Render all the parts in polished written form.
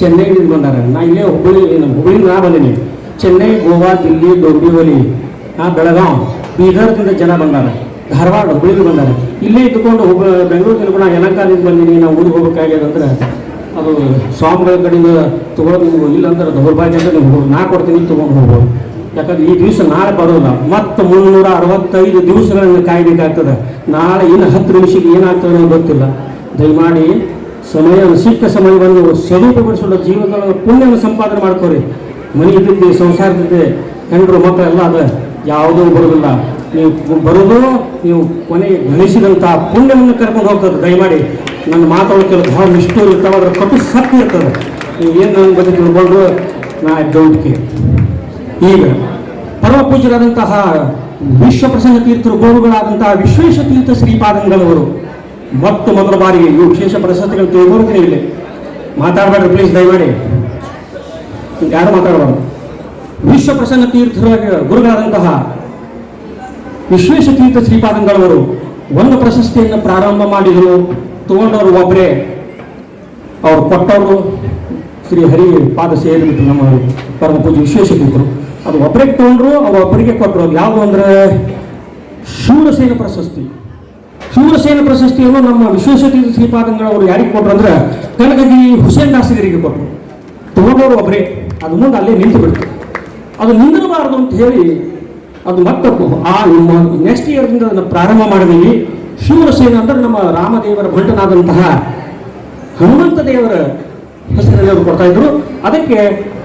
ಚೆನ್ನೈನಿಂದ ಬಂದಾರ. ನಾ ಇಲ್ಲೇ ಹುಬ್ಬಳ್ಳಿಯಿಂದ ನಾ ಬಂದೀನಿ. ಚೆನ್ನೈ, ಗೋವಾ, ದಿಲ್ಲಿ, ಡೋಂಬಿವಲಿ, ಬೆಳಗಾವ್, ಬೀದರ್ದಿಂದ ಜನ ಬಂದಾರ. ಧಾರವಾಡ, ಹುಬ್ಬಳ್ಳಿಯಿಂದ ಬಂದಾರ. ಇಲ್ಲೇ ಇದ್ದುಕೊಂಡು ಬೆಂಗಳೂರಿನ ಕೂಡ ಯಲಹಂಕದಿಂದ ಬಂದೀನಿ. ನಾವು ಊರಿಗೆ ಹೋಗ್ಬೇಕಾಗ್ಯದಂದ್ರೆ ಅದು ಸ್ವಾಮಿಗಳ ಕಡೆಯಿಂದ ತೊಗೊಳೋದು ನೀವು ಇಲ್ಲಂದ್ರೆ ದೌರ್ಭಾಗ್ಯ ಅಂತ ನೀವು ನಾ ಕೊಡ್ತೀನಿ, ತೊಗೊಂಡು ಹೋಗ್ಬೋದು. ಯಾಕಂದ್ರೆ ಈ ದಿವಸ ನಾಳೆ ಬರೋಲ್ಲ, ಮತ್ತು 365 ದಿವಸಗಳನ್ನು ಕಾಯಬೇಕಾಗ್ತದೆ. ನಾಳೆ ಇನ್ನು 10 ನಿಮಿಷಕ್ಕೆ ಏನಾಗ್ತದೆ ಅನ್ನೋದು ಗೊತ್ತಿಲ್ಲ. ದಯಮಾಡಿ ಸಮಯ ಸಿಕ್ಕ ಸಮಯವನ್ನು ಸದುಪಯೋಗಿಸಲು ಜೀವನದ ಪುಣ್ಯವನ್ನು ಸಂಪಾದನೆ ಮಾಡ್ಕೋರಿ. ಮನೆ ಇದ್ದಿದ್ದೆ, ಸಂಸಾರದಿದ್ದೆ, ಹೆಂಡರು ಮಕ್ಕಳೆಲ್ಲ ಅದ ಯಾವುದೂ ಬರೋದಿಲ್ಲ. ನೀವು ಬರೋದು ನೀವು ಕೊನೆಗೆ ಗಳಿಸಿದಂಥ ಪುಣ್ಯವನ್ನು ಕರ್ಕೊಂಡು ಹೋಗ್ತದೆ. ದಯಮಾಡಿ ನನ್ನ ಮಾತಾಡೋಕೆ ಭಾಳ ನಿಷ್ಠು ಇರ್ತಾವೆ, ಅದರ ಕಟ್ಟು ಸತ್ಯ ಇರ್ತದೆ. ನೀವು ಏನು ನನ್ನ ಬಗ್ಗೆ ತಿಳ್ಕೊಂಡ್ರು ನಾ ಡೋಂಟ್ ಕೇರ್. ಈಗ ಪರಮ ಪೂಜ್ಯರಾದಂತಹ ವಿಶ್ವಪ್ರಸನ್ನ ತೀರ್ಥರು ಗುರುಗಳಾದಂತಹ ವಿಶ್ವೇಶ ತೀರ್ಥ ಶ್ರೀಪಾದಂಗಳವರು ಮೊಟ್ಟ ಮೊದಲ ಬಾರಿಗೆ ಇವು ವಿಶೇಷ ಪ್ರಶಸ್ತಿಗಳು ತಿಳ್ಕೊಳ್ತೀನಿ. ಇಲ್ಲಿ ಮಾತಾಡಬೇಡ್ರಿ ಪ್ಲೀಸ್, ದಯಮಾಡಿ ಯಾರು ಮಾತಾಡಬಾರ್ದು. ವಿಶ್ವಪ್ರಸನ್ನ ತೀರ್ಥರ ಗುರುಗಳಾದಂತಹ ವಿಶ್ವೇಶ ತೀರ್ಥ ಶ್ರೀಪಾದಂಗಳವರು ಒಂದು ಪ್ರಶಸ್ತಿಯನ್ನು ಪ್ರಾರಂಭ ಮಾಡಿದರು. ತಗೊಂಡವರು ಒಬ್ಬರೇ, ಅವರು ಕೊಟ್ಟವರು ಶ್ರೀ ಹರಿ ಪಾದ ಸೇರಿಬಿಟ್ರು ನಮ್ಮ ಪರಮ ಪೂಜ್ಯ ವಿಶ್ವೇಶ ತೀರ್ಥರು. ಅದು ಒಬ್ಬರಿಗೆ ತಗೊಂಡ್ರು, ಒಬ್ಬರಿಗೆ ಕೊಟ್ಟರು. ಅದು ಯಾವುದು ಅಂದರೆ ಶೂರಸೇನ ಪ್ರಶಸ್ತಿ. ಶೂರಸೇನ ಪ್ರಶಸ್ತಿಯನ್ನು ನಮ್ಮ ವಿಶ್ವೇಶ ತೀರ್ಥ ಶ್ರೀಪಾದಂಗಳವರು ಯಾರಿಗೆ ಕೊಟ್ಟರು ಅಂದರೆ ಕನಕಗಿರಿ ಹುಸೇನ್ ದಾಸರಿಗೆ ಕೊಟ್ಟರು. ತಗೊಂಡವರು ಒಬ್ಬರೇ. ಅದು ಮುಂದೆ ಅಲ್ಲೇ ನಿಂತು ಬಿಡ್ತು. ಅದು ನಿಂದಿರಬಾರದು ಅಂತ ಹೇಳಿ ಅದು ಮತ್ತೆ ನಿಮ್ಮ ನೆಕ್ಸ್ಟ್ ಇಯರ್ದಿಂದ ಅದನ್ನು ಪ್ರಾರಂಭ ಮಾಡಿದೀವಿ. ಶೂರಸೇನ ಅಂದರೆ ನಮ್ಮ ರಾಮದೇವರ ಭಂಟನಾದಂತಹ ಹನುಮಂತ ದೇವರ ಹೆಸರಲ್ಲಿ ಅವರು ಕೊಡ್ತಾ ಇದ್ರು. ಅದಕ್ಕೆ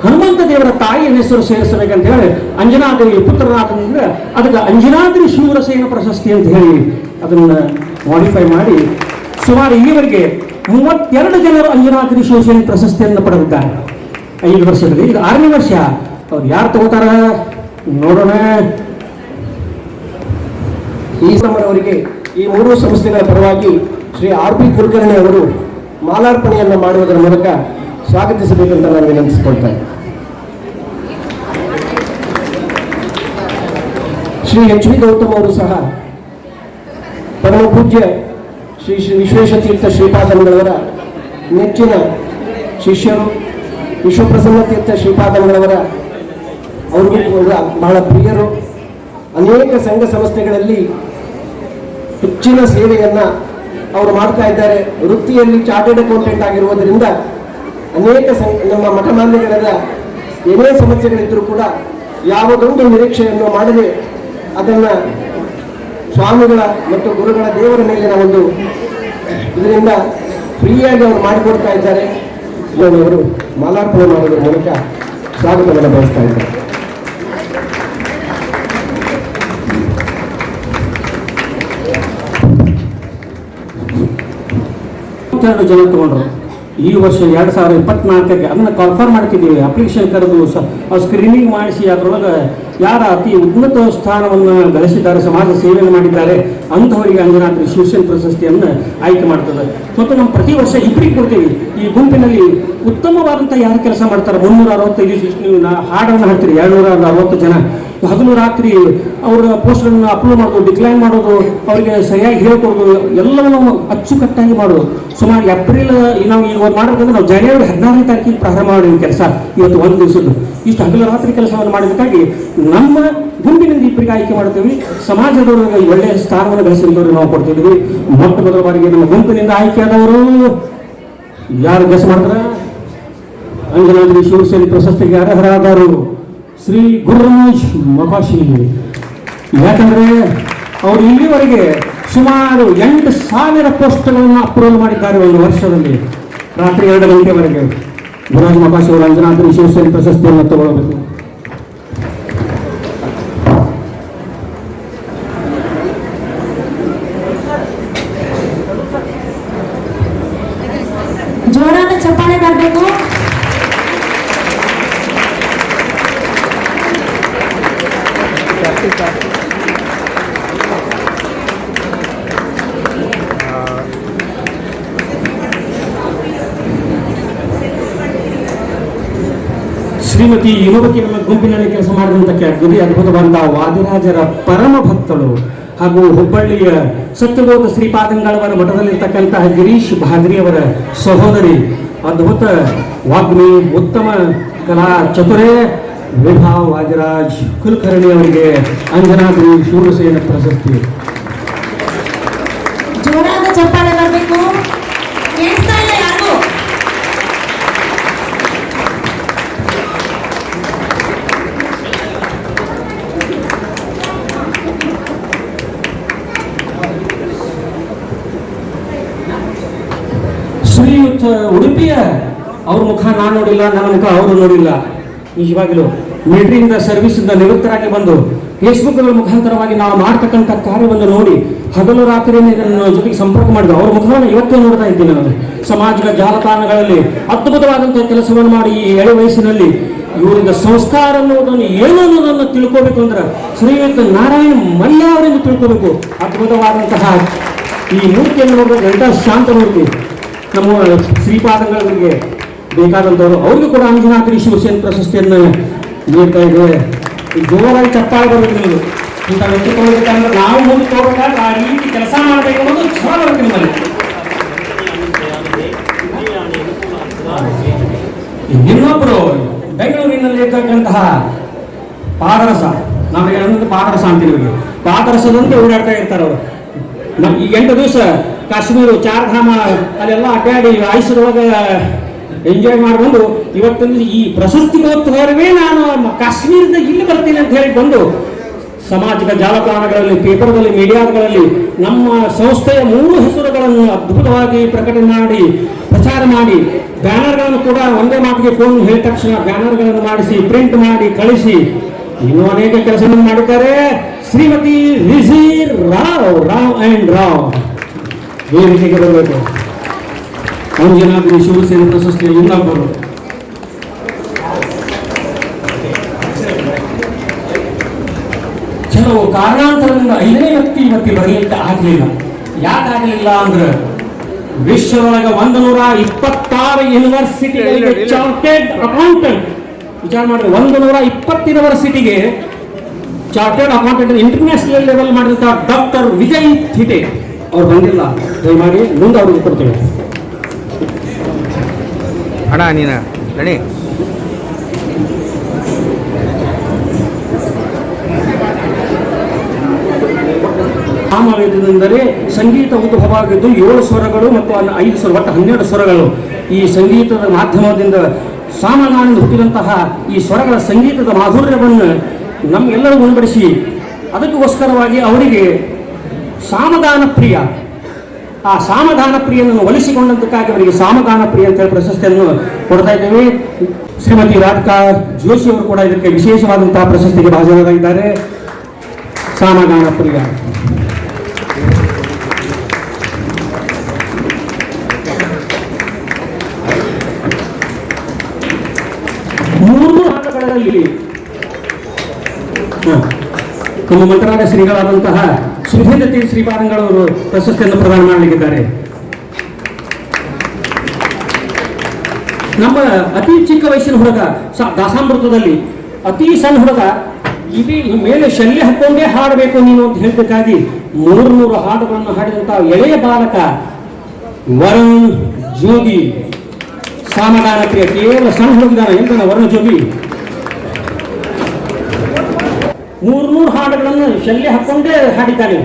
ಹನುಮಂತ ದೇವರ ತಾಯಿಯ ಹೆಸರು ಸೇರಿಸಬೇಕಂತ ಹೇಳಿ ಅಂಜನಾದೇವಿ ಪುತ್ರನಾದಂದ್ರೆ ಅದಕ್ಕೆ ಅಂಜನಾದ್ರಿ ಶೂರಸೇನ ಪ್ರಶಸ್ತಿ ಅಂತ ಹೇಳಿ ಅದನ್ನು ಮಾಡಿಫೈ ಮಾಡಿ ಸುಮಾರು ಈವರೆಗೆ 32 ಜನರು ಅಂಜನಾದ್ರಿ ಶೂರಸೇನ ಪ್ರಶಸ್ತಿಯನ್ನು ಪಡೆದಿದ್ದಾರೆ 5 ವರ್ಷದಲ್ಲಿ. ಇದು 6ನೇ ವರ್ಷ. ಅವ್ರು ಯಾರು ತಗೋತಾರ ನೋಡೋಣ. ಈ ಸಮರವರಿಗೆ ಈ 3 ಸಂಸ್ಥೆಗಳ ಪರವಾಗಿ ಶ್ರೀ ಆರ್ ಪಿ ಕುಲಕರ್ಣಿ ಅವರು ಮಾಲಾರ್ಪಣೆಯನ್ನು ಮಾಡುವುದರ ಮೂಲಕ ಸ್ವಾಗತಿಸಬೇಕಂತ ನಾನು ವಿನಂತಿಸಿಕೊಳ್ತೇನೆ. ಶ್ರೀ ಎಚ್ ವಿ ಗೌತಮ್ ಅವರು ಸಹ ಪರಮ ಪೂಜ್ಯ ಶ್ರೀ ವಿಶ್ವೇಶ ತೀರ್ಥ ಶ್ರೀಪಾದಂಗಳವರ ನೆಚ್ಚಿನ ಶಿಷ್ಯರು. ವಿಶ್ವಪ್ರಸನ್ನ ತೀರ್ಥ ಶ್ರೀಪಾದಂಗಳವರ ಅವ್ರಿಗೂ ಬಹಳ ಪ್ರಿಯರು. ಅನೇಕ ಸಂಘ ಸಂಸ್ಥೆಗಳಲ್ಲಿ ಹೆಚ್ಚಿನ ಸೇವೆಯನ್ನು ಅವರು ಮಾಡ್ತಾ ಇದ್ದಾರೆ. ವೃತ್ತಿಯಲ್ಲಿ ಚಾರ್ಟೆಡ್ ಅಕೌಂಟೆಂಟ್ ಆಗಿರುವುದರಿಂದ ಅನೇಕ ನಮ್ಮ ಮಠಮಾನ್ಯಗಳ ಏನೇ ಸಮಸ್ಯೆಗಳಿದ್ದರೂ ಕೂಡ ಯಾವುದೊಂದು ನಿರೀಕ್ಷೆಯನ್ನು ಮಾಡದೆ ಅದನ್ನು ಸ್ವಾಮಿಗಳ ಮತ್ತು ಗುರುಗಳ ದೇವರ ಮೇಲಿನ ಒಂದು ಇದರಿಂದ ಫ್ರೀಯಾಗಿ ಅವರು ಮಾಡಿಕೊಡ್ತಾ ಇದ್ದಾರೆ. ಅವರು ಮಾಲಾರ್ಪಣೆ ಮಾಡೋದ್ರ ಮೂಲಕ ಸ್ವಾಗತವನ್ನು ಬಯಸ್ತಾ ಇದ್ದಾರೆ. ಜನ ತಗೊಂಡ್ರು. ಈ ವರ್ಷ 2024ಕ್ಕೆ ಅದನ್ನು ಕನ್ಫರ್ಮ್ ಮಾಡ್ತಿದ್ದೀವಿ. ಅಪ್ಲಿಕೇಶನ್ ಕರೆದು ಸ್ಕ್ರೀನಿಂಗ್ ಮಾಡಿಸಿ ಅದರೊಳಗೆ ಯಾರು ಅತಿ ಉನ್ನತ ಸ್ಥಾನವನ್ನು ಗಳಿಸಿದ್ದಾರೆ, ಸಮಾಜ ಸೇವೆಯನ್ನು ಮಾಡಿದ್ದಾರೆ ಅಂಥವರಿಗೆ ಅಂಜನಾದ್ರಿ ಶೂರಸೇನ ಪ್ರಶಸ್ತಿಯನ್ನು ಆಯ್ಕೆ ಮಾಡ್ತದೆ. ಮತ್ತು ನಾವು ಪ್ರತಿ ವರ್ಷ ಇಬ್ಬರಿಗೆ ಕೊಡ್ತೀವಿ. ಈ ಗುಂಪಿನಲ್ಲಿ ಉತ್ತಮವಾದಂಥ ಯಾರು ಕೆಲಸ ಮಾಡ್ತಾರೆ 365 ನೀವು ಹಾಡನ್ನು ಹಾಡ್ತೀರಿ 260 ಜನ ಹಗಲು ರಾತ್ರಿ ಅವರ ಪೋಸ್ಟ್ಗಳನ್ನು ಅಪ್ಲೋಡ್ ಮಾಡೋದು, ಡಿಕ್ಲೈನ್ ಮಾಡೋದು, ಅವರಿಗೆ ಸರಿಯಾಗಿ ಹೇಳ್ಕೊಡೋದು ಎಲ್ಲವನ್ನು ಅಚ್ಚುಕಟ್ಟಾಗಿ ಮಾಡೋದು. ಸುಮಾರು ಏಪ್ರಿಲ್ ನಾವು ಈಗ ಮಾಡಬೇಕಂದ್ರೆ ನಾವು ಜನವರಿ 16ನೇ ತಾರೀಕಿಗೆ ಪ್ರಾರಂಭ ಮಾಡಿದ ಕೆಲಸ. ಇವತ್ತು 1 ದಿವಸದ್ದು ಇಷ್ಟು ಹಗಲು ರಾತ್ರಿ ಕೆಲಸವನ್ನು ಮಾಡಬೇಕಾಗಿ ನಮ್ಮ ಗುಂಪಿನಿಂದ ಇಬ್ಬರಿಗೆ ಆಯ್ಕೆ ಮಾಡ್ತೀವಿ. ಸಮಾಜದವರಿಗೆ ಒಳ್ಳೆಯ ಸ್ಥಾನವನ್ನು ಗಳಿಸಿದವರು ನಾವು ಕೊಡ್ತಿದ್ವಿ. ಮೊಟ್ಟ ಮೊದಲ ಬಾರಿಗೆ ನಮ್ಮ ಗುಂಪಿನಿಂದ ಆಯ್ಕೆಯಾದವರು ಯಾರು ಗೆಸ್ ಮಾಡ್ತಾರೆ? ಅಂಜನಾದ್ರಿ ಶೂರಸೇನ ಪ್ರಶಸ್ತಿಗೆ ಅರ್ಹರಾದರು ಶ್ರೀ ಗುರುರಾಜ್ ಮಕಾಶಿ. ಯಾಕಂದ್ರೆ ಅವರು ಇಲ್ಲಿವರೆಗೆ ಸುಮಾರು 8,000 ಪೋಸ್ಟ್ಗಳನ್ನು ಅಪ್ರೂವಲ್ ಮಾಡಿದ್ದಾರೆ ಒಂದು ವರ್ಷದಲ್ಲಿ. ರಾತ್ರಿ 2 ಗಂಟೆವರೆಗೆ ಗುರುರಾಜ್ ಮಕಾಶಿ ಅವರು ಅಂಜನಾದ್ರಿ ಶೂರಸೇನ ಪ್ರಶಸ್ತಿಯನ್ನು ತಗೊಳ್ಳಬೇಕು. ಜೋರಾದ ಚಪ್ಪಾಳೆ ಬರಬೇಕು. ಶ್ರೀಮತಿ ಯುವತಿ ನಮ್ಮ ಗುಂಪಿನಲ್ಲಿ ಕೆಲಸ ಮಾಡಿದಂಥ ಗದಿ ಅದ್ಭುತವಾದಂತಹ ವಾದಿರಾಜರ ಪರಮ ಭಕ್ತಳು ಹಾಗೂ ಹುಬ್ಬಳ್ಳಿಯ ಸತ್ಯಬೋಧ ಶ್ರೀಪಾದಂಗಳವರ ಮಠದಲ್ಲಿರ್ತಕ್ಕಂತಹ ಗಿರೀಶ್ ಭಾದ್ರಿ ಅವರ ಸಹೋದರಿ ಅದ್ಭುತ ವಾಗ್ಮಿ, ಉತ್ತಮ ಕಲಾ ಚತುರೇ ವಿಭಾ ವಾಜರಾಜ್ ಕುಲಕರ್ಣಿ ಅವರಿಗೆ ಅಂಜನಾದ್ರಿ ಶೂರಸೇನ ಪ್ರಶಸ್ತಿ. ಜೋರಾದ ಚಪ್ಪಾಳೆ ಬರಬೇಕು. ಕೇಳಿಸ್ತಾ ಇಲ್ಲ ಯಾರಿಗೂ? ಶ್ರೀಯುತ ಉಡುಪಿಯ ಅವ್ರ ಮುಖ ನಾನು ನೋಡಿಲ್ಲ, ನನ್ನ ಮುಖ ಅವರು ನೋಡಿಲ್ಲ. ನಿಜವಾಗಿಲು ಮಿಲಿಟರಿಯಿಂದ ಸರ್ವಿಸಿಂದ ನಿವೃತ್ತರಾಗಿ ಬಂದು ಫೇಸ್ಬುಕ್ಗಳ ಮುಖಾಂತರವಾಗಿ ನಾವು ಮಾಡ್ತಕ್ಕಂಥ ಕಾರ್ಯವನ್ನು ನೋಡಿ ಹಗಲು ರಾತ್ರಿ ನನ್ನ ಜೊತೆಗೆ ಸಂಪರ್ಕ ಮಾಡಿದ್ರು. ಅವ್ರ ಮುಖವನ್ನು ಇವತ್ತೇ ನೋಡ್ತಾ ಇದ್ದೀನಿ ನಾನು. ಸಾಮಾಜಿಕ ಜಾಲತಾಣಗಳಲ್ಲಿ ಅದ್ಭುತವಾದಂತಹ ಕೆಲಸವನ್ನು ಮಾಡಿ ಈ ಎಳೆ ವಯಸ್ಸಿನಲ್ಲಿ ಇವರಿಂದ ಸಂಸ್ಕಾರ ಅನ್ನೋದನ್ನು ಏನು ಅನ್ನೋದನ್ನು ತಿಳ್ಕೋಬೇಕು ಅಂದ್ರೆ ಶ್ರೀಯುತ ನಾರಾಯಣ ಮಲ್ಯ ಅವರಿಂದ ತಿಳ್ಕೋಬೇಕು. ಅದ್ಭುತವಾದಂತಹ ಈ ಮೂರ್ತಿಯನ್ನು ನೋಡಿದ್ರೆ ಗಂಟಾ ಶಾಂತಮೂರ್ತಿ ನಮ್ಮ ಶ್ರೀಪಾದಂಗಳಿಗೆ ಬೇಕಾದಂಥವ್ರು, ಅವ್ರಿಗೂ ಕೂಡ ಅಂಜನಾದ್ರಿ ಶಿವಸೇನ ಪ್ರಶಸ್ತಿಯನ್ನು ನೀಡ್ತಾ ಇದೆ. ಈ ಜೋರಾಗಿ ಚಪ್ಪಾಳೆ ಬರಬೇಕು. ನೀವು ಇಂಥ ವ್ಯಕ್ತಿತ್ವಬೇಕಂದ್ರೆ ನಾವು ಮುಂದೆ ತಗೋಬೇಕಾದ್ರೆ ಆ ರೀತಿ ಕೆಲಸ ಮಾಡಬೇಕು ಅನ್ನೋದು ಛಲ ಬರುತ್ತೆ ನಿಮ್ಮಲ್ಲಿ. ಇನ್ನೊಬ್ಬರು ಬೆಂಗಳೂರಿನಲ್ಲಿ ಇರ್ತಕ್ಕಂತಹ ಪಾದರಸ, ನಮಗೆ ಅನ್ನೋದು ಪಾದರಸ ಅಂತೀವಿ. ಪಾದರಸದಂತೆ ಓಡಾಡ್ತಾ ಇರ್ತಾರೆ ಅವರು. ಈ 8 ದಿವಸ ಕಾಶ್ಮೀರ, ಚಾರ್ಧಾಮ ಅಲ್ಲೆಲ್ಲ ಅಡ್ಡಾಡಿ ಆಯುಷ್ಯದೊಳಗೆ ಎಂಜಾಯ್ ಮಾಡಿಕೊಂಡು ಇವತ್ತಿನ ಈ ಪ್ರಶಸ್ತಿಗೋಸ್ಕರವೇ ನಾನು ಕಾಶ್ಮೀರದ ಇಲ್ಲಿ ಬರ್ತೀನಿ ಅಂತ ಹೇಳಿ ಬಂದು ಸಾಮಾಜಿಕ ಜಾಲತಾಣಗಳಲ್ಲಿ, ಪೇಪರ್ಗಳಲ್ಲಿ, ಮೀಡಿಯಾಗಳಲ್ಲಿ ನಮ್ಮ ಸಂಸ್ಥೆಯ 3 ಹೆಸರುಗಳನ್ನು ಅದ್ಭುತವಾಗಿ ಪ್ರಕಟಣೆ ಮಾಡಿ ಪ್ರಚಾರ ಮಾಡಿ ಬ್ಯಾನರ್ಗಳನ್ನು ಕೂಡ ಒಂದೇ ಮಾತಿಗೆ ಫೋನ್ ಹೇಳಿದ ತಕ್ಷಣ ಬ್ಯಾನರ್ಗಳನ್ನು ಮಾಡಿಸಿ ಪ್ರಿಂಟ್ ಮಾಡಿ ಕಳಿಸಿ ಇನ್ನೂ ಅನೇಕ ಕೆಲಸವನ್ನು ಮಾಡಿದ್ದಾರೆ. ಶ್ರೀಮತಿ ರಿಜಿ ರಾವ್ ಅಂಡ್ ರಾವ್ ವೇದಿಕೆಗೆ ಬರಬೇಕು. ಅಂಜನಾದ್ರಿ ಶಿವಸೇನ ಪ್ರಶಸ್ತಿಯ ಇನ್ನೊಬ್ಬರು. ಕೆಲವು ಕಾರಣಾಂತರದಿಂದ 5ನೇ ವ್ಯಕ್ತಿ ಇವತ್ತಿ ಬರಲಿಕ್ಕೆ ಆಗಲಿಲ್ಲ. ಯಾಕಾಗಲಿಲ್ಲ ಅಂದ್ರೆ ವಿಶ್ವದೊಳಗೆ 126 ಯೂನಿವರ್ಸಿಟಿಗಳಿಗೆ ಚಾರ್ಟೆಡ್ ಅಕೌಂಟೆಂಟ್, ವಿಚಾರ ಮಾಡಿದ್ರೆ 120 ಯೂನಿವರ್ಸಿಟಿಗೆ ಚಾರ್ಟೆಡ್ ಅಕೌಂಟೆಂಟ್ ಇಂಟರ್ನ್ಯಾಷನಲ್ ಲೆವೆಲ್ ಮಾಡಿದಂಥ ಡಾಕ್ಟರ್ ವಿಜಯ್ ಥಿಟೆ ಅವ್ರು ಬಂದಿಲ್ಲ. ದಯಮಾಡಿ ಮುಂದೆ ಅವ್ರಿಗೆ ಕೊಡ್ತೇವೆ. ಅಣ್ಣ ನೀನು ನಡಿ. ಸಾಮವೇದದಿಂದಲೇ ಸಂಗೀತ ಉದ್ಭವವಾಗಿದ್ದು 7 ಸ್ವರಗಳು ಮತ್ತು 5 ಸ್ವರ, ಒಟ್ಟು 12 ಸ್ವರಗಳು. ಈ ಸಂಗೀತದ ಮಾಧ್ಯಮದಿಂದ ಸಾಮಗಾನದಿಂದ ಹುಟ್ಟಿದಂತಹ ಈ ಸ್ವರಗಳ ಸಂಗೀತದ ಮಾಧುರ್ಯವನ್ನು ನಮ್ಗೆಲ್ಲರೂ ಉಣಬಡಿಸಿ ಅದಕ್ಕೋಸ್ಕರವಾಗಿ ಅವರಿಗೆ ಸಾಮಗಾನ ಪ್ರಿಯ, ಆ ಸಾಮಗಾನ ಪ್ರಿಯನ್ನು ಒಲಿಸಿಕೊಂಡಂತಕ್ಕಾಗಿ ಅವರಿಗೆ ಸಾಮಗಾನ ಪ್ರಿಯ ಅಂತ ಹೇಳಿ ಪ್ರಶಸ್ತಿಯನ್ನು ಕೊಡ್ತಾ ಇದ್ದೇವೆ. ಶ್ರೀಮತಿ ರಾಧಿಕಾ ಜೋಶಿ ಅವರು ಕೂಡ ಇದಕ್ಕೆ ವಿಶೇಷವಾದಂತಹ ಪ್ರಶಸ್ತಿಗೆ ಭಾಜನರಾಗಿದ್ದಾರೆ. ಸಾಮಗಾನ ಪ್ರಿಯ. ಮೂರು ಹಾಡುಗಳಲ್ಲಿ ನಮ್ಮ ಮಂತ್ರಾಲಯ ಶ್ರೀಗಳಾದಂತಹ ಸುಧೀಂದ್ರ ತೀರ್ಥ ಶ್ರೀಪಾದಂಗಳವರು ಪ್ರಶಸ್ತಿಯನ್ನು ಪ್ರದಾನ ಮಾಡಲಿಕ್ಕಿದ್ದಾರೆ. ನಮ್ಮ ಅತಿ ಚಿಕ್ಕ ವಯಸ್ಸಿನ ಹುಡುಗ ದಾಸಾಮೃತದಲ್ಲಿ ಅತಿ ಸಣ್ಣ ಹುಡುಗ ಇಡೀ ಮೇಲೆ ಶಲ್ಯ ಹಾಕೊಂಡೇ ಹಾಡಬೇಕು ನೀನು ಅಂತ ಹೇಳಬೇಕಾಗಿ 300 ಹಾಡುಗಳನ್ನು ಹಾಡಿದಂತಹ ಎಳೆಯ ಬಾಲಕ ವರುಣ್ ಜೋಗಿ ಸಾಮಗಾನ ಪ್ರಿಯ. ಕೇವಲ ಸಣ್ಣ ಹುಡುಗಿದಾನ ಎಂತ ವರುಣ್ ಜೋಗಿ 300 ಹಾಡುಗಳನ್ನು ಶಲ್ಯ ಹಾಕೊಂಡೇ ಹಾಡಿದ್ದಾನೆ.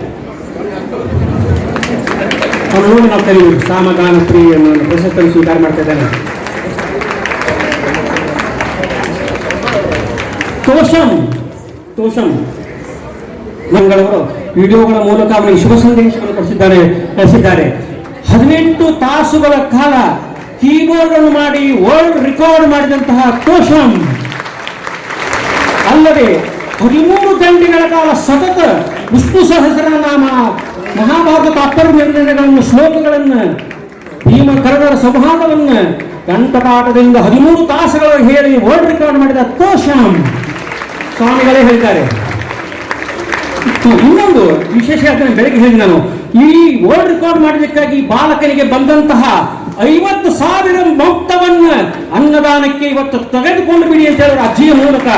ಅವನು ನೋಡಿ ನಾವು ಕರೀಬೇಕು ಸಾಮಗಾನ ಪ್ರಿಯ ಪ್ರಶಸ್ತಿಯನ್ನು ಸ್ವೀಕಾರ ಮಾಡ್ತಾ ಇದ್ದಾನೆ. ತೋಷಂ ಮಂಗಳವರು ವಿಡಿಯೋಗಳ ಮೂಲಕ ಅವನಿಗೆ ಶುಭ ಸಂದೇಶವನ್ನು ಕಳಿಸಿದ್ದಾರೆ. 18 ತಾಸುಗಳ ಕಾಲ ಕೀಬೋರ್ಡ್ ಅನ್ನು ಮಾಡಿ ವರ್ಲ್ಡ್ ರೆಕಾರ್ಡ್ ಮಾಡಿದಂತಹ ತೋಷಂ ಅಲ್ಲದೆ 13 ಗಂಟೆಗಳ ಕಾಲ ಸತತ ವಿಷ್ಣು ಸಹಸ್ರನಾಮ, ಮಹಾಭಾರತ ತಾತ್ಪರ್ಯ ನಿರ್ಣಯಗಳನ್ನು, ಶ್ಲೋಕಗಳನ್ನು, ಭೀಮ ಕರಗರ ಸಂವಾದವನ್ನು ಕಂಠಪಾಠದಿಂದ 13 ತಾಸುಗಳ ಹೇಳಿ ವರ್ಲ್ಡ್ ರೆಕಾರ್ಡ್ ಮಾಡಿದ ತೋಷಂ ಸ್ವಾಮಿಗಳೇ ಹೇಳ್ತಾರೆ. ಇನ್ನೊಂದು ವಿಶೇಷ ಬೆಳಗ್ಗೆ ಹೇಳಿ ನಾನು ಈ ವರ್ಲ್ಡ್ ರೆಕಾರ್ಡ್ ಮಾಡಲಿಕ್ಕಾಗಿ ಬಾಲಕನಿಗೆ ಬಂದಂತಹ 50,000 ಮೊತ್ತವನ್ನು ಅನ್ನದಾನಕ್ಕೆ ಇವತ್ತು ತೆಗೆದುಕೊಂಡು ಬಿಡಿ ಅಂತ ಹೇಳಿ ಅಜ್ಜಿಯ ಮೂಲಕ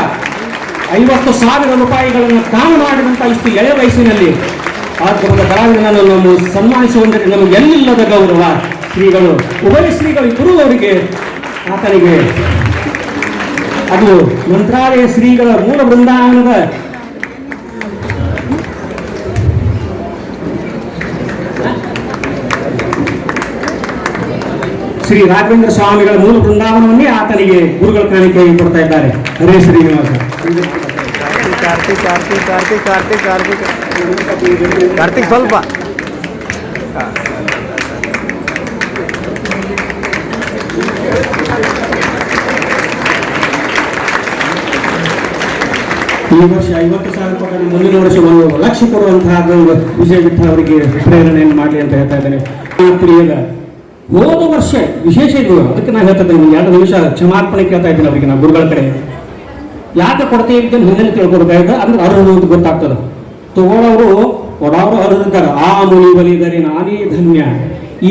50,000 ರೂಪಾಯಿಗಳನ್ನು ದಾನ ಮಾಡಿದಂತಹ ಇಷ್ಟು ಎಳೆ ವಯಸ್ಸಿನಲ್ಲಿ ಅದ್ಭುತ ಕಲಾವಿದನನ್ನು ನಾವು ಸನ್ಮಾನಿಸುವಂತೆ ನಮಗೆ ಎಲ್ಲಿಲ್ಲದ ಗೌರವ. ಶ್ರೀಗಳು ಉಭಯ ಶ್ರೀಗಳು ಗುರು ಅವರಿಗೆ ಆತನಿಗೆ ಅದು ಮಂತ್ರಾಲಯ ಶ್ರೀಗಳ ಮೂಲ ಬೃಂದಾವನದ ಶ್ರೀ ರಾಘವೇಂದ್ರ ಸ್ವಾಮಿಗಳ ಮೂಲ ಬೃಂದಾವನವನ್ನೇ ಆತನಿಗೆ ಗುರುಗಳ ಕಾಣಿಕೆ ಕೊಡ್ತಾ ಇದ್ದಾರೆ. ಹರೇ ಶ್ರೀನಿವಾಸ. ಕಾರ್ತಿಕ್ ಸ್ವಲ್ಪ ಈ ವರ್ಷ 50,000 ಕೊಟ್ಟರೆ ಮುಂದಿನ ವರ್ಷ 1,00,000 ಕೊಡುವಂತಹ ಒಂದು ವಿಜಯ ವಿಠಲ ಅವರಿಗೆ ಪ್ರೇರಣೆಯನ್ನು ಮಾಡಲಿ ಅಂತ ಹೇಳ್ತಾ ಇದ್ದೇನೆ. ಪ್ರಿಯದ ಹೋದ ವರ್ಷ ವಿಶೇಷ ಇದು, ಅದಕ್ಕೆ ನಾನು ಹೇಳ್ತಾ ಇದ್ದೇನೆ, 2 ನಿಮಿಷ ಕ್ಷಮಾರ್ಪಣೆ ಕೇಳ್ತಾ ಇದ್ದೀನಿ ಅವರಿಗೆ. ನಾವು ಗುರುಗಳ ಕಡೆ ಯಾಕೆ ಕೊಡ್ತೇವೆ ಅಂತ ಹಿಂದೆ ತಿಳ್ಕೊಬೇಕಾಗ ಅಂದ್ರೆ ಅರ್ಹರು ಅಂತ ಗೊತ್ತಾಗ್ತದೆ. ತಗೊಳ್ಳೋರು ಕೊಡೋರು ಅರ್ಹರಿದ್ದಾರೆ. ಆ ಮುನಿ ಬಲಿದರೆ ನಾನೇ ಧನ್ಯ.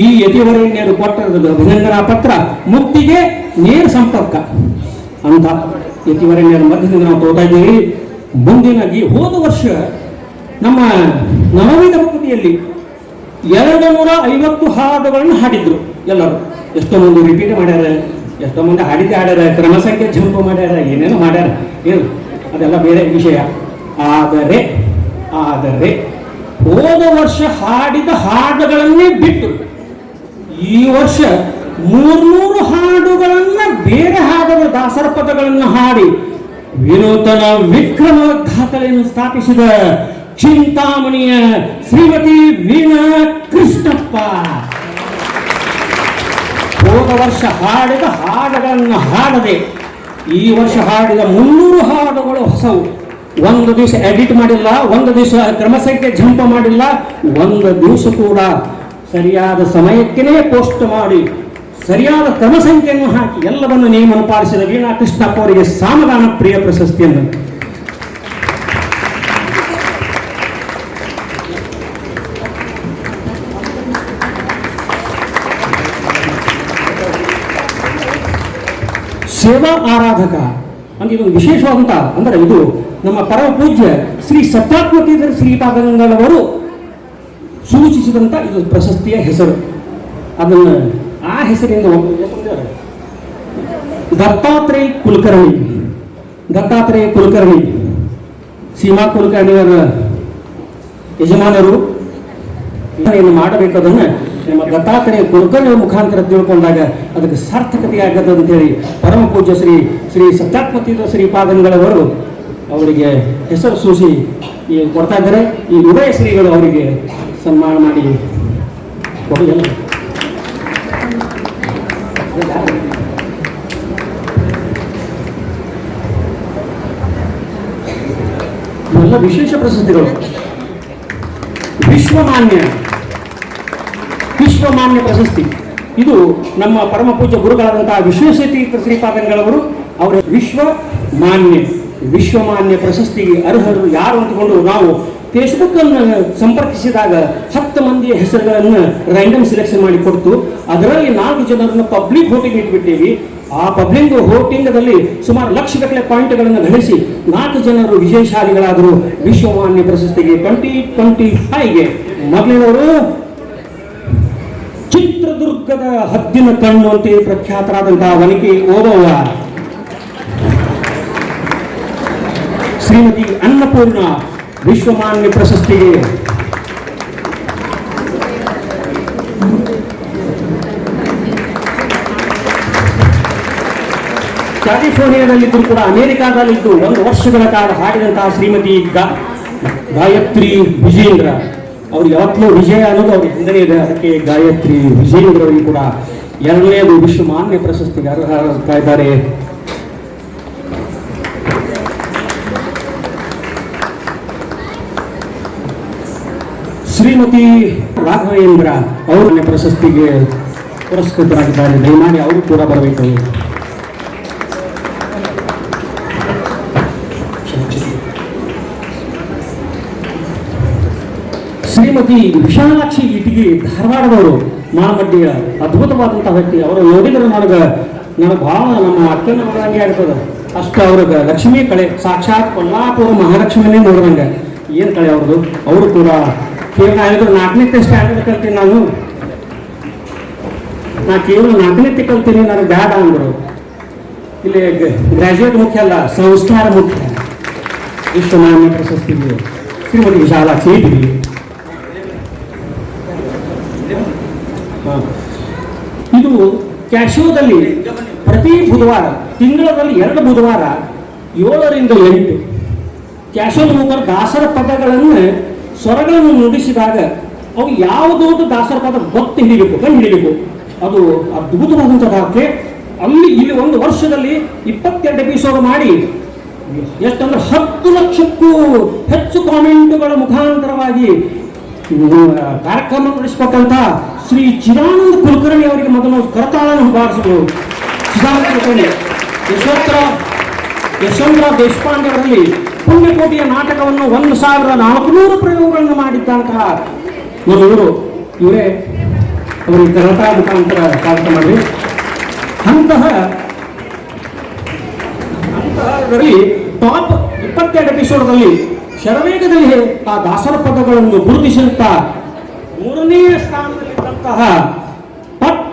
ಈ ಯತಿವರೇಣ್ಯರು ಕೊಟ್ಟರದ ಅಭಿನಂದನಾ ಪತ್ರ ಮುಕ್ತಿಗೆ ನೇರ ಸಂಪರ್ಕ ಅಂತ ಯತಿವರೇಣ್ಯರ ಮಧ್ಯದಿಂದ ನಾವು ತಗೋತಾ ಇದ್ದೀವಿ. ಮುಂದಿನ ಹೋದ ವರ್ಷ ನಮ್ಮ ನವಮಿ ದಂಪತಿಯಲ್ಲಿ 250 ಹಾಡುಗಳನ್ನು ಹಾಡಿದ್ರು ಎಲ್ಲರೂ. ಎಷ್ಟೋ ಮಂದಿ ರಿಪೀಟ್ ಮಾಡ್ಯಾರ, ಎಷ್ಟೋ ಮಂದಿ ಹಾಡ್ಯಾರ, ಕ್ರಮ ಸಂಖ್ಯೆ ಜಂಪ್ ಮಾಡ್ಯಾರ, ಏನೇನೋ ಮಾಡ್ಯಾರ. ಏನು ಅದೆಲ್ಲ ಬೇರೆ ವಿಷಯ. ಆದರೆ ಹೋದ ವರ್ಷ ಹಾಡಿದ ಹಾಡುಗಳನ್ನೇ ಬಿಟ್ಟು ಈ ವರ್ಷ 300 ಹಾಡುಗಳನ್ನ ಬೇರೆ ಹಾಡುಗಳ ದಾಸರ ಪದಗಳನ್ನು ಹಾಡಿ ವಿನೂತನ ವಿಕ್ರಮ ದಾಖಲೆಯನ್ನು ಸ್ಥಾಪಿಸಿದ ಚಿಂತಾಮಣಿಯ ಶ್ರೀಮತಿ ವೀಣಾ ಕೃಷ್ಣಪ್ಪ. ಹೋದ ವರ್ಷ ಹಾಡಿದ ಹಾಡುಗಳನ್ನು ಹಾಡದೆ ಈ ವರ್ಷ ಹಾಡಿದ 300 ಹಾಡುಗಳು ಹೊಸವು. ಒಂದು ದಿವಸ ಎಡಿಟ್ ಮಾಡಿಲ್ಲ, ಒಂದು ದಿವಸ ಕ್ರಮ ಸಂಖ್ಯೆ ಜಂಪ ಮಾಡಿಲ್ಲ, ಒಂದು ದಿವಸ ಕೂಡ ಸರಿಯಾದ ಸಮಯಕ್ಕೇ ಪೋಸ್ಟ್ ಮಾಡಿ ಸರಿಯಾದ ಕ್ರಮ ಸಂಖ್ಯೆಯನ್ನು ಹಾಕಿ ಎಲ್ಲವನ್ನು ನಿಯಮವನ್ನು ಪಾಲಿಸಿದ ವೀಣಾ ಕೃಷ್ಣಪ್ಪ ಅವರಿಗೆ ಸಾಮಗಾನ ಪ್ರಿಯ ಪ್ರಶಸ್ತಿಯನ್ನು. ಸೇವಾ ಆರಾಧಕ ಅಂದ್ರೆ ಇದು ವಿಶೇಷವಾದಂತ, ಅಂದ್ರೆ ಇದು ನಮ್ಮ ಪರಮ ಪೂಜ್ಯ ಶ್ರೀ ಸತ್ಯಾತ್ಮತೀರ್ಥ ಶ್ರೀಪಾದಂಗಳವರು ಸೂಚಿಸಿದಂತ ಇದು ಪ್ರಶಸ್ತಿಯ ಹೆಸರು. ಅದನ್ನು ಆ ಹೆಸರಿಂದ ದತ್ತಾತ್ರೇಯ ಕುಲಕರ್ಣಿ ಸೀಮಾ ಕುಲಕರ್ಣಿಯವರ ಯಜಮಾನರು ಏನು ಮಾಡಬೇಕದನ್ನು ನಮ್ಮ ದತ್ತಾತ್ರೇಯ ಕುಲಕರ್ಣಿಯ ಮುಖಾಂತರ ತಿಳ್ಕೊಂಡಾಗ ಅದಕ್ಕೆ ಸಾರ್ಥಕತೆಯಾಗದ ಅಂತೇಳಿ ಪರಮ ಪೂಜ್ಯ ಶ್ರೀ ಸತ್ಯಾತ್ಮತೀರ್ಥ ಶ್ರೀಪಾದಂಗಳವರು ಅವರಿಗೆ ಹೆಸರು ಸೂಚಿ ಕೊಡ್ತಾ ಇದ್ದಾರೆ. ಈ ಉಭಯ ಶ್ರೀಗಳು ಅವರಿಗೆ ಸನ್ಮಾನ ಮಾಡಿ ಕೊಡುವುದಿಲ್ಲ. ಇವೆಲ್ಲ ವಿಶೇಷ ಪ್ರಶಸ್ತಿಗಳು. ವಿಶ್ವಮಾನ್ಯ ಪ್ರಶಸ್ತಿ ಇದು ನಮ್ಮ ಪರಮ ಪೂಜ್ಯ ಗುರುಗಳಾದಂತಹ ವಿಶ್ವೇಶತೀರ್ಥ ಶ್ರೀಪಾದಂಗಳವರು ಅವರ ವಿಶ್ವಮಾನ್ಯ ಪ್ರಶಸ್ತಿಗೆ ಅರ್ಹರು ಯಾರು ಅಂತಕೊಂಡು ನಾವು ಫೇಸ್ಬುಕ್ ಅನ್ನು ಸಂಪರ್ಕಿಸಿದಾಗ 10 ಮಂದಿಯ ಹೆಸರುಗಳನ್ನು ರ್ಯಾಂಡಮ್ ಸೆಲೆಕ್ಷನ್ ಮಾಡಿ ಕೊಡ್ತು. ಅದರಲ್ಲಿ 4 ಜನರನ್ನು ಪಬ್ಲಿಕ್ ವೋಟಿಂಗ್ ಇಟ್ಬಿಟ್ಟೇವಿ. ಆ ಪಬ್ಲಿಕ್ ವೋಟಿಂಗದಲ್ಲಿ ಸುಮಾರು ಲಕ್ಷಗಟ್ಟಲೆ ಪಾಯಿಂಟ್ಗಳನ್ನು ಗಳಿಸಿ 4 ಜನರು ವಿಜಯಶಾಲಿಗಳಾದರು. ವಿಶ್ವಮಾನ್ಯ ಪ್ರಶಸ್ತಿಗೆ 2025ಗೆ ಮೊದಲಿನವರು ಚಿತ್ರದುರ್ಗದ ಹದ್ದಿನ ಕಣ್ಣು ಅಂತ ಪ್ರಖ್ಯಾತರಾದಂತಹ ವನಿಕೆ ಓಬವ್ವ, ಶ್ರೀಮತಿ ಅನ್ನಪೂರ್ಣ ವಿಶ್ವಮಾನ್ಯ ಪ್ರಶಸ್ತಿಗೆ ಕ್ಯಾಲಿಫೋರ್ನಿಯಾದಲ್ಲಿದ್ದು ಕೂಡ ಅಮೆರಿಕಾದಲ್ಲಿದ್ದು 1 ವರ್ಷಗಳ ಕಾಲ ಹಾಡಿದಂತಹ ಶ್ರೀಮತಿ ಗಾಯತ್ರಿ ವಿಜೇಂದ್ರ. ಅವ್ರು ಯಾವತ್ತೂ ವಿಜಯ ಅನ್ನೋದು ಅವ್ರಿಗೆ ಹಿಂದೆ ಇದೆ. ಅದಕ್ಕೆ ಗಾಯತ್ರಿ ವಿಜೇಂದ್ರ ಅವರಿಗೆ ಕೂಡ 2ನೇದು ವಿಶ್ವಮಾನ್ಯ ಪ್ರಶಸ್ತಿಗೆ ಅರ್ಹರಾಗ್ತಾ ಇದ್ದಾರೆ. ಶ್ರೀಮತಿ ರಾಘವೇಂದ್ರ ಅವರು ಪ್ರಶಸ್ತಿಗೆ ಪುರಸ್ಕೃತರಾಗಿದ್ದಾರೆ. ದಯಮಾಡಿ ಅವರು ಕೂಡ ಬರಬೇಕು. ಶ್ರೀಮತಿ ವಿಶಾಲಾಕ್ಷಿ ಇಟಗಿ ಧಾರವಾಡದವರು, ಮಾಳಮಡ್ಡಿಯ ಅದ್ಭುತವಾದಂತಹ ವ್ಯಕ್ತಿ. ಅವರು ನೋಡಿದ್ರೆ ನನಗೆ ಬಹಳ ನಮ್ಮ ಅಕ್ಕನ ನೋಡಿದಂಗೆ ಆಗ್ತದೆ. ಅಷ್ಟು ಅವ್ರಿಗೆ ಲಕ್ಷ್ಮೀ ಕಳೆ, ಸಾಕ್ಷಾತ್ ಕೊಲ್ಲಾಪುರ ಮಹಾಲಕ್ಷ್ಮಿನೇ ನೋಡಿದಂಗೆ. ಏನು ಕಳೆ ಅವ್ರದ್ದು. ಅವರು ಕೂಡ ಕೇವಲ 4ನೇ ಸ್ಟ್ಯಾಂಡರ್ಡ್ ಕಲ್ತೀನಿ ನಾನು. ನಾ ಕೇವಲ 4ನೇ ಕಲ್ತೀನಿ, ನನಗೆ ಬೇಡ ಅಂದರು. ಇಲ್ಲಿ ಗ್ರಾಜ್ಯುಯೇಟ್ ಮುಖ್ಯ ಅಲ್ಲ, ಸಂಸ್ಕಾರ ಮುಖ್ಯ. ವಿಶ್ವಮಾನ್ಯ ಪ್ರಶಸ್ತಿಗೆ ಶ್ರೀಮತಿ ವಿಶಾಲಾಕ್ಷಿ ಇದ್ವಿ. ಇದು ಕ್ಯಾಶೋದಲ್ಲಿ ಪ್ರತಿ ಬುಧವಾರ, ತಿಂಗಳಲ್ಲಿ 2 ಬುಧವಾರ 7 ರಿಂದ 8 ಕ್ಯಾಶೋದ ಮೂಲಕ ದಾಸರ ಪದಗಳನ್ನು ಸ್ವರಗಳನ್ನು ನುಡಿಸಿದಾಗ ಅವು ಯಾವುದೋ ದಾಸರ ಪದ ಕಂಡು ಹಿಡಿಬೇಕು. ಅದು ಅದ್ಭುತವಾದಂಥ ದಾಖಲೆ. ಇಲ್ಲಿ 1 ವರ್ಷದಲ್ಲಿ 22 ಎಪಿಸೋಡ್ ಮಾಡಿ ಎಷ್ಟಂದ್ರೆ 10 ಲಕ್ಷಕ್ಕೂ ಹೆಚ್ಚು ಕಾಮೆಂಟ್ಗಳ ಮುಖಾಂತರವಾಗಿ ಕಾರ್ಯಕ್ರಮ ನಡೆಸಿಕೊಟ್ಟಂತ ಶ್ರೀ ಚಿದಾನಂದ ಕುಲಕರ್ಣಿ ಅವರಿಗೆ ಮೊದಲು ಕರತಾಳನ್ನು ಬಾರಿಸಿದ್ರು. ಚಿದಾನಂದ ಕುಲಕರ್ಣಿ ಯಶವಂತರಾವ್ ದೇಶಪಾಂಡೆ ಅವರಲ್ಲಿ ಪುಣ್ಯಕೋಟಿಯ ನಾಟಕವನ್ನು 1400 ಪ್ರಯೋಗಗಳನ್ನು ಮಾಡಿದ್ದಂತಹ ಇವರು ಇವರೇ ಅವರಿಗೆ ಕರತಾಳ ಮುಖಾಂತರ ಸ್ವಾಗತ ಮಾಡಿ. ಅಂತಹದರಲ್ಲಿ ಟಾಪ್ 22 ಎಪಿಸೋಡ್ದಲ್ಲಿ ಶರವೇಗದಲ್ಲಿ ಆ ದಾಸರ ಪದಗಳನ್ನು ಗುರುತಿಸಿದಂತ 3ನೇ ಸ್ಥಾನದಲ್ಲಿದ್ದಂತಹ ಥಟ್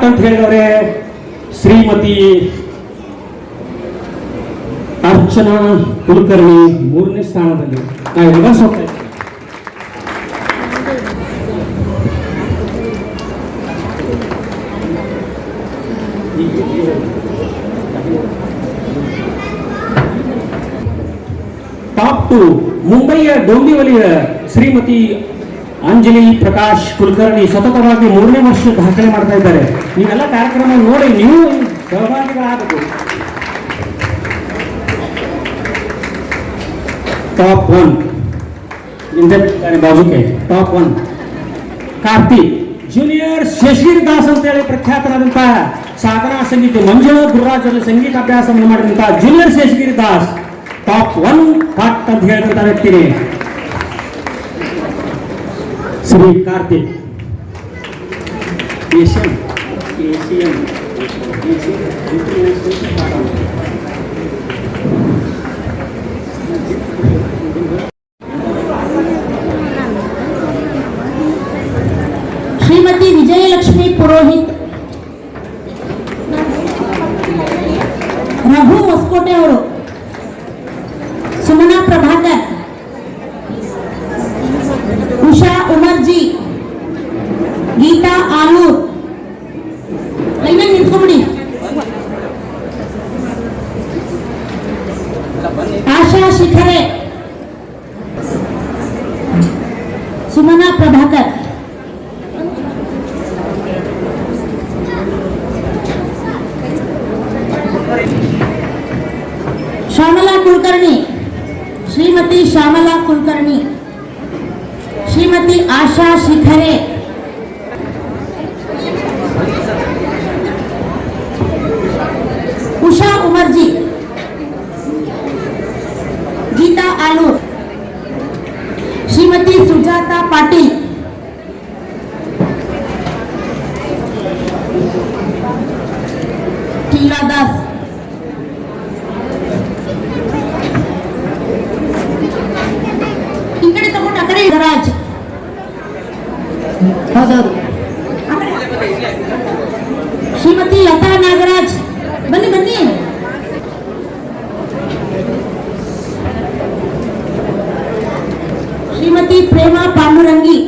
ಅಂತ ಹೇಳಿದವರೇ ಶ್ರೀಮತಿ ಅರ್ಚನಾ ಕುಲಕರ್ಣಿ 3ನೇ ಸ್ಥಾನದಲ್ಲಿ. ನಾವು ರಿವರ್ಸ್ ಹೋಗ್ತಾ ಇದ್ದೀವಿ. ಟಾಪ್ 2 ಮುಂಬಯಿಯ ಡೋಂಬಿವಲಿಯ ಶ್ರೀಮತಿ ಅಂಜಲಿ ಪ್ರಕಾಶ್ ಕುಲಕರ್ಣಿ ಸತತವಾಗಿ 3ನೇ ವರ್ಷ ದಾಖಲೆ ಮಾಡ್ತಾ ಇದ್ದಾರೆ. ನೀವೆಲ್ಲ ಕಾರ್ಯಕ್ರಮ ನೋಡಿ ನೀವು ಸಹಭಾಗಿಗಳಾಗಬೇಕು. ಟಾಪ್ 1 ಬಾಜುಕೆ ಟಾಪ್ 1 ಕಾರ್ತಿಕ್ ಜೂನಿಯರ್ ಶಶಿರ್ ದಾಸ್ ಅಂತೇಳಿ ಪ್ರಖ್ಯಾತರಾದಂತಹ ಸಾಧನಾ ಸಂಗೀತ ಮಂಜುಳಾ ಗುರುರಾಜರಲ್ಲಿ ಸಂಗೀತ ಅಭ್ಯಾಸ ಮಾಡಿದಂತಹ ಜೂನಿಯರ್ ಶಶಿರ್ ದಾಸ್ ಟಾಪ್ 1 ಪಾಟ್ ಅಂತ ಹೇಳಿದಂತ ವ್ಯಕ್ತಿಗೆ ಶ್ರೀ ಕಾರ್ತಿಕ್ ಏಷ್ಯನ್ ಶ್ರೀಮತಿ ವಿಜಯಲಕ್ಷ್ಮಿ ಪುರೋಹಿತ್, ರಘು ಹೊಸಕೋಟೆ ಅವರು, ಸುಮನಾ ಪ್ರಭಾಕರ್, ಉಷಾ ಉಮರ್ಜಿ, ಗೀತಾ ಆಲೂರ್. ಲೈನಲ್ಲಿ ನಿಂತ್ಕೊಂಡ್ಬಿಡಿ. ಆಶಾ ಶಿಖರೆ, ಸುಮನಾ ಪ್ರಭಾಕರ್, ಶ್ಯಾಮಲಾ ಕುಲಕರ್ಣಿ, ಶ್ರೀಮತಿ ಶ್ಯಾಮಲಾ ಕುಲಕರ್ಣಿ, ಶ್ರೀಮತಿ ಆಶಾ ಶಿಖರೆ, ಉಷಾ ಉಮರ್ಜಿ, ಗೀತಾ ಆಲೂರ್, ಶ್ರೀಮತಿ ಸುಜಾತಾ ಪಾಟೀಲ್, ಟೀಲಾ ದಾಸ್, ಈ ಕಡೆ ತಗೊಂಡು ಆ ಕಡೆ ರಾಜ್. ಹೌದೌದು. ಶ್ರೀಮತಿ ಲತಾ ನಾಗರಾಜ್, ಬನ್ನಿ ಬನ್ನಿ. ಶ್ರೀಮತಿ ಪ್ರೇಮಾ ಪಾಂಡುರಂಗಿ,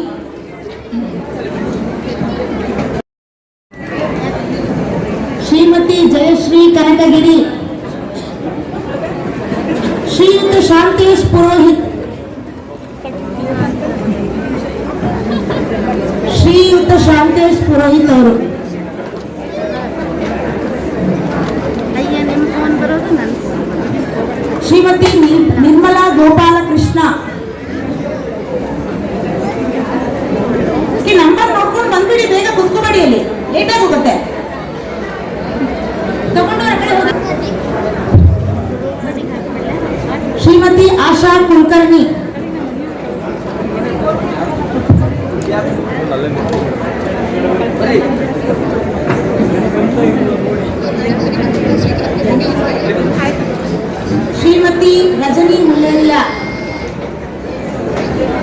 ಶ್ರೀಮತಿ ಜಯಶ್ರೀ ಕನಕಗಿರಿ, ಶ್ರೀಯುತ ಶಾಂತೇಶ್ ಪುರೋಹಿತ್, ಶ್ರೀಯುತ ಶಾಂತೇಶ್ ಪುರೋಹಿತ್ ಅವರು, ಶ್ರೀಮತಿ ನಿರ್ಮಲಾ ಗೋಪಾಲಕೃಷ್ಣ. ನಂಬರ್ ನೋಡ್ಕೊಂಡು ಬಂದ್ಬಿಡಿ, ಬೇಗ ಕುತ್ಕೋಬೇಡಿ, ಅಲ್ಲಿ ಲೇಟ್ ಆಗೋಗುತ್ತೆ. ಶ್ರೀಮತಿ ಆಶಾ ಕುಲಕರ್ಣಿ, ಶ್ರೀಮತಿ ರಜನಿ ಮುಲ್ಲೇರಿಯಾ,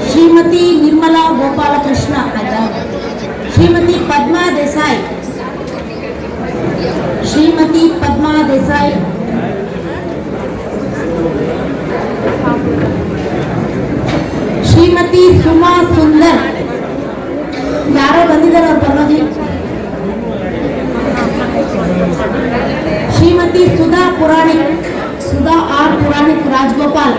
ಶ್ರೀಮತಿ ನಿರ್ಮಲಾ ಗೋಪಾಲಕೃಷ್ಣ, ಶ್ರೀಮತಿ ಪದ್ಮಾ ದೇಸಾಯಿ. देसाई, श्रीमती पद्मा देसाई, श्रीमती सुमा सुंदर, यारो बंदिदार और परमजी, श्रीमती सुधा पुराणिक, सुधा आर पुराणिक राजगोपाल,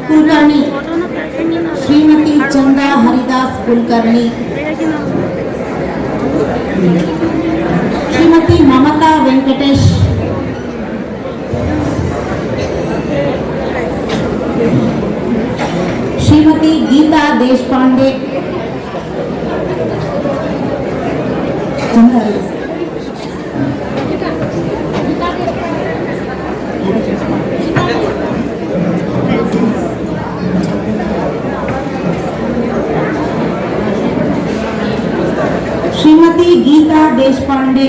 कुलकर्णी श्रीमती चंदा हरिदास कुलकर्णी, श्रीमती ममता वेंकटेश, श्रीमती गीता देशपांडे, श्रीमती गीता देशपांडे,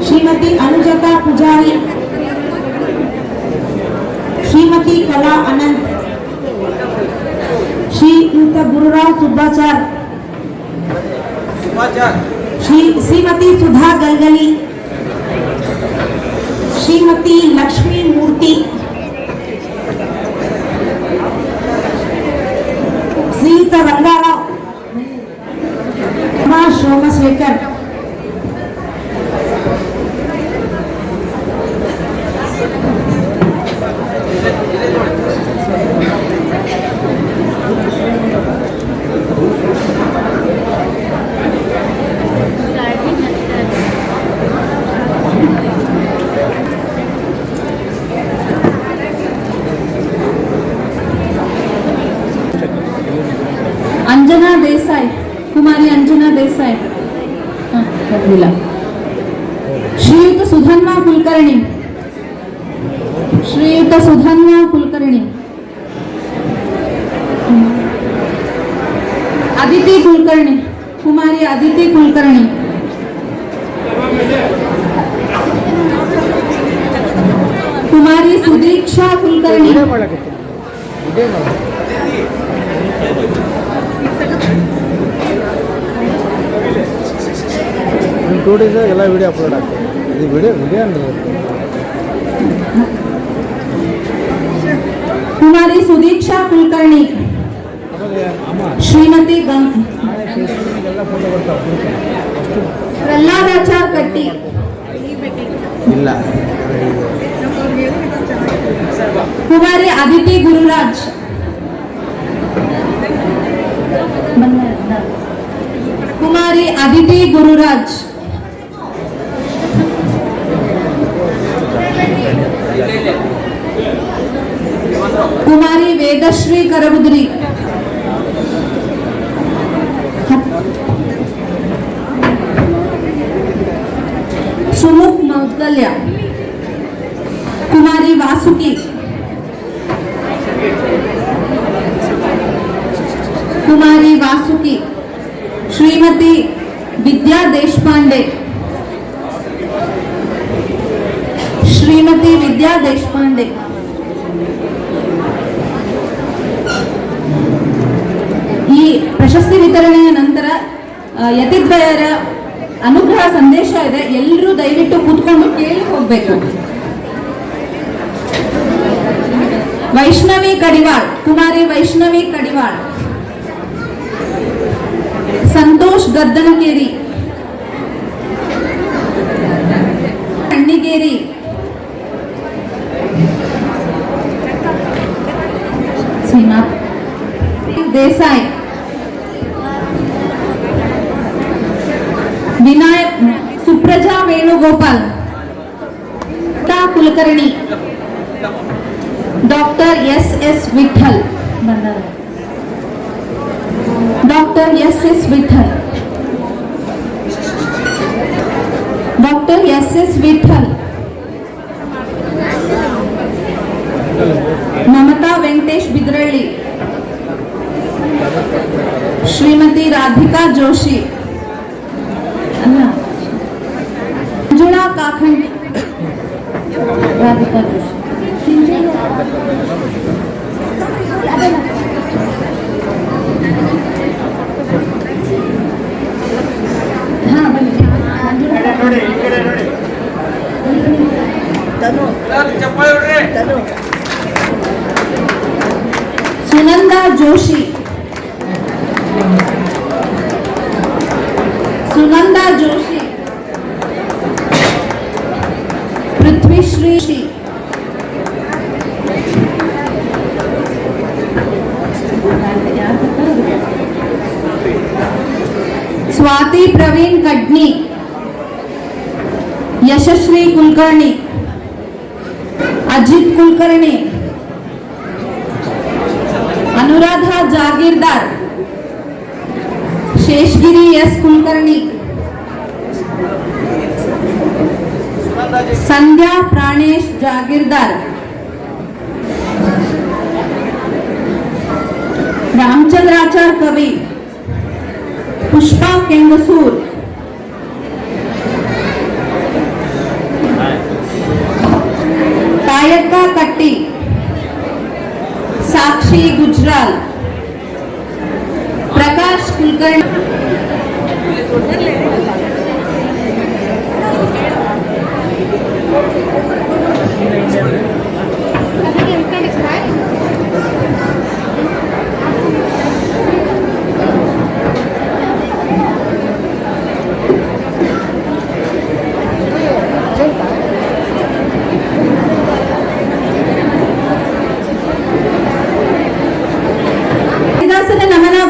श्रीमती अनुजता पुजारी, श्रीमती कला अनंत, श्रीयुत गुरुराव सुब्बाचार, श्रीमती सुधा गलगली, श्रीमती लक्ष्मी मूर्ति, श्रीयुत रंगाराव, सोमशेखर, अंजना देसाई, कुमारी अंजना देसाई, श्रीयुत सुधन्वा कुलकर्णी, श्रीयुत सुधन्वा कुलकर्णी, अदिति कुलकर्णी, कुमारी अदिति कुलकर्णी, कुमारी सुदीक्षा कुलकर्णी, ಟೂ ಡೇಸ್ ಎಲ್ಲ ವಿಡಿಯೋ ಅಪ್ಲೋಡ್ ಆಗ್ತದೆ. ಇದು ವಿಡಿಯೋ ಅಂದ್ರೆ कुमारी सुदीक्षा कुलकर्णी, श्रीमती प्रहलादाचार कट्टी, ಇಲ್ಲ कुमारी अदिति गुरुराज, कुमारी अदिति गुरुराज, कुमारी वेदश्री करबुद्री, सुमुख मौद्गल्य, कुमारी वासुकी, कुमारी वासुकी, श्रीमती विद्या देशपांडे, श्रीमती विद्या देशपांडे, ಈ ಪ್ರಶಸ್ತಿ ವಿತರಣೆಯ ನಂತರ ಯತಿದ್ವಯರ ಅನುಗ್ರಹ ಸಂದೇಶ ಇದೆ. ಎಲ್ಲರೂ ದಯವಿಟ್ಟು ಕೂತ್ಕೊಂಡು ಕೇಳಿ ಹೋಗ್ಬೇಕು. Vaishnavi Kadiwal, Kumari Vaishnavi Kadiwal, Santosh Gaddanakeri, Kannigeri, Seema Desai, Vinayak Supraja Venugopal, Kulkarni, doctor S Vithal, doctor S Vithal, doctor S Vithal, Mamata Venkatesh Bidralli, Shrimati Radhika Joshi, Manjula Sunanda Joshi, Sunanda Joshi, Prithvishri, Swati Praveen Kadni, Yashasvi Kulkarni, Ajit Kulkarni, Anuradha Jagirdar, Sheshagiri S Kulkarni, Sandhya Pranesh Jagirdar, Ramachandrachar Kavi, Pushpa केंगसूर, कायक्का कट्टी, साक्षी गुजराल, प्रकाश कुलकर्णी,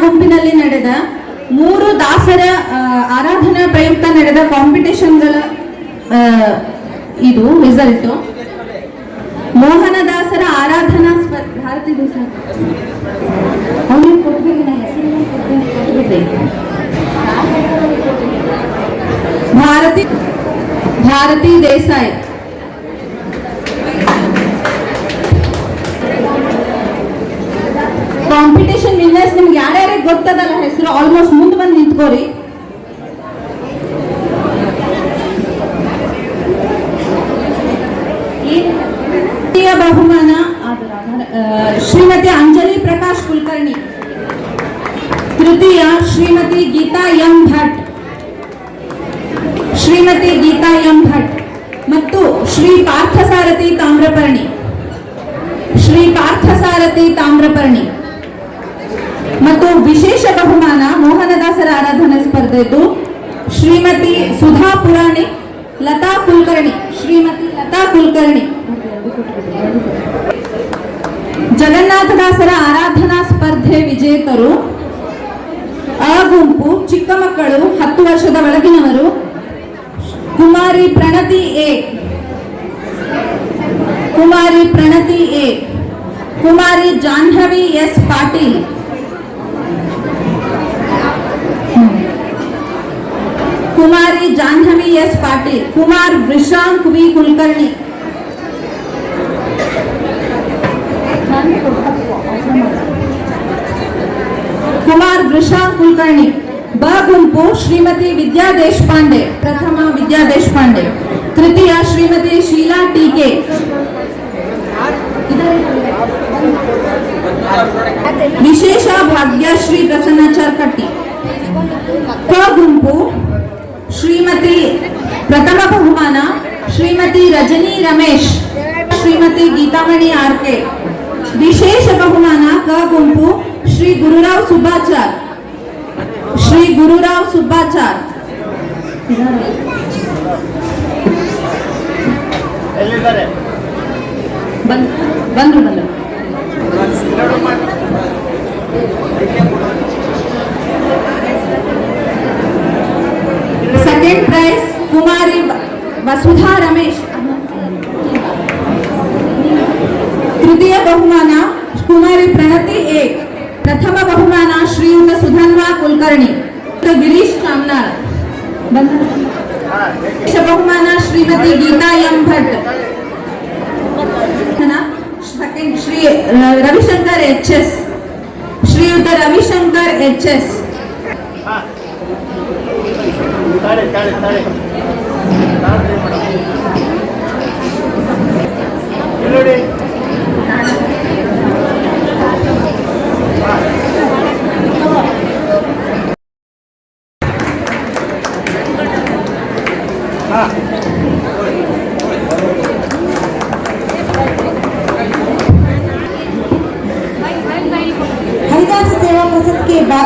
ಗುಂಪಿನಲ್ಲಿ ನಡೆದ 3 ದಾಸರ ಆರಾಧನಾ ಪ್ರಯುಕ್ತ ನಡೆದ ಕಾಂಪಿಟಿಷನ್ಗಳ ಇದು ರಿಸಲ್ಟ್. ಮೋಹನದಾಸರ ಆರಾಧನಾ ಭಾರತಿ ಭಾರತಿ ದೇಸಾಯಿ, ಕಾಂಪಿಟೇಷನ್ ವಿನ್ನರ್ಸ್ ನಿಮ್ಗೆ ಯಾರ್ಯಾರಿಗೆ ಗೊತ್ತದಲ್ಲ ಹೆಸರು ಆಲ್ಮೋಸ್ಟ್ ಮುಂದೆ ಬಂದು ನಿಂತ್ಕೋರಿ. ಬಹುಮಾನ ಶ್ರೀಮತಿ ಅಂಜಲಿ ಪ್ರಕಾಶ್ ಕುಲಕರ್ಣಿ, ತೃತೀಯ ಶ್ರೀಮತಿ ಗೀತಾ ಎಂ ಭಟ್, ಶ್ರೀಮತಿ ಗೀತಾ ಎಂ ಭಟ್ ಮತ್ತು ಶ್ರೀ ಪಾರ್ಥಸಾರಥಿ ತಾಮ್ರಪರ್ಣಿ, ಶ್ರೀ ಪಾರ್ಥಸಾರಥಿ ತಾಮ್ರಪರ್ಣಿ ಮತ್ತು ವಿಶೇಷ ಬಹುಮಾನ ಮೋಹನದಾಸರ ಆರಾಧನಾ ಸ್ಪರ್ಧೆದು ಶ್ರೀಮತಿ ಸುಧಾ ಪುರಾಣಿಕ್, ಲತಾ ಕುಲಕರ್ಣಿ, ಶ್ರೀಮತಿ ಲತಾ ಕುಲಕರ್ಣಿ. ಜಗನ್ನಾಥದಾಸರ ಆರಾಧನಾ ಸ್ಪರ್ಧೆ ವಿಜೇತರು ಅ ಗುಂಪು ಚಿಕ್ಕ ಮಕ್ಕಳು 10 ವರ್ಷದ ಒಳಗಿನವರು Kumari Pranati A, Kumari Pranati A, Kumari Jahnavi S Patil, Kumari Jahnavi S Patil, Kumar Vrishank V Kulkarni, Kumar Vrishank Kulkarni. ಬ ಗುಂಪು ಶ್ರೀಮತಿ ವಿದ್ಯಾ ದೇಶಪಾಂಡೆ, ಪ್ರಥಮ ವಿದ್ಯಾ ದೇಶಪಾಂಡೆ, ತೃತೀಯ ಶ್ರೀಮತಿ ಶೀಲಾ ಟೀಕೆ, ವಿಶೇಷ ಭಾಗ್ಯಶ್ರೀ ಪ್ರಸನ್ನಾಚಾರ್ ಕಟ್ಟಿ. ಕ ಗುಂಪು ಶ್ರೀಮತಿ ಪ್ರಥಮ ಬಹುಮಾನ ಶ್ರೀಮತಿ ರಜನಿ ರಮೇಶ್, ಶ್ರೀಮತಿ ಗೀತಾಮಣಿ ಆರ್ಕೆ. ವಿಶೇಷ ಬಹುಮಾನ ಕ ಗುಂಪು ಶ್ರೀ ಗುರುರಾವ್ ಸುಬ್ಬಾಚಾರ್, ಶ್ರೀ ಗುರುರಾವ್ ಸುಬ್ಬಾಚಾರ್. ಬಂದ್ರು ಸೆಕೆಂಡ್ ಪ್ರೈಸ್ ಕುಮಾರಿ ವಸುಧಾ ರಮೇಶ್. ತೃತೀಯ ಬಹುಮಾನ ಕುಮಾರಿ ಪ್ರಣತಿ ಎ, ಪ್ರಥಮ ಬಹುಮಾನ ಶ್ರೀಯುತ ಸುಧನ್ವಾ ಕುಲಕರ್ಣಿ, ಗಿರೀಶ್ ಕಾಮ್ನಾಳ್. ಬಹುಮಾನ Shrimati Geetha M Bhat. Second Shri Ravishankar H S, Shriyuta Ravishankar H S.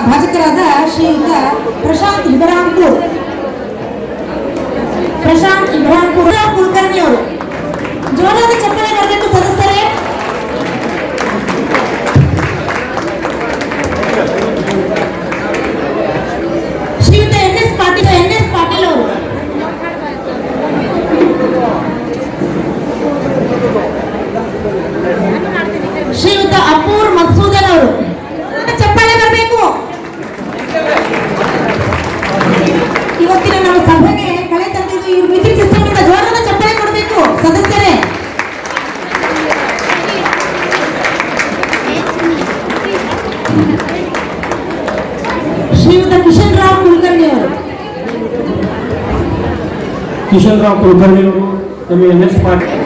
ಭಾಜಕರಾದ ಶ್ರೀಯುತ ಪ್ರಶಾಂತ್ ಇಬ್ರಾಂಪುರ್ ಕುಲಕರ್ಣಿ ಅವರು. ಜೋರಾದ ಚಪ್ಪಾಳೆ ಬರಬೇಕು ಸದಸ್ಯರೇ. ಶ್ರೀಯುತ ಎನ್ ಎಸ್ ಪಾಟೀಲ್ ಅವರು. ಶ್ರೀಯುತ ಅಪೂರ್ ಮಕ್ಸೂದನ್ ಅವರು. ಚಪ್ಪಾಳೆ ಬರಬೇಕು. ಇವತ್ತಿನ ನಮ್ಮ ಸಭೆಗೆ ಕಳೆ ತಂದಿದ್ದು ಈ ಮ್ಯೂಸಿಕ್ ಸಿಸ್ಟಮ್ ಇಂದ ಜೋರಾದ ಚಪ್ಪಾಳೆ ಕೊಡಬೇಕು ಸದಸ್ಯರೇ. ಶ್ರೀಯುತ ಕಿಶನ್ ರಾವ್ ಕುಲಕರ್ಣಿ ಅವರು. ಕಿಶನ್ ರಾವ್ ಕುಲಕರ್ಣಿ ಅವರು, ಎನ್ ಎಸ್ ಪಾಟೀಲ್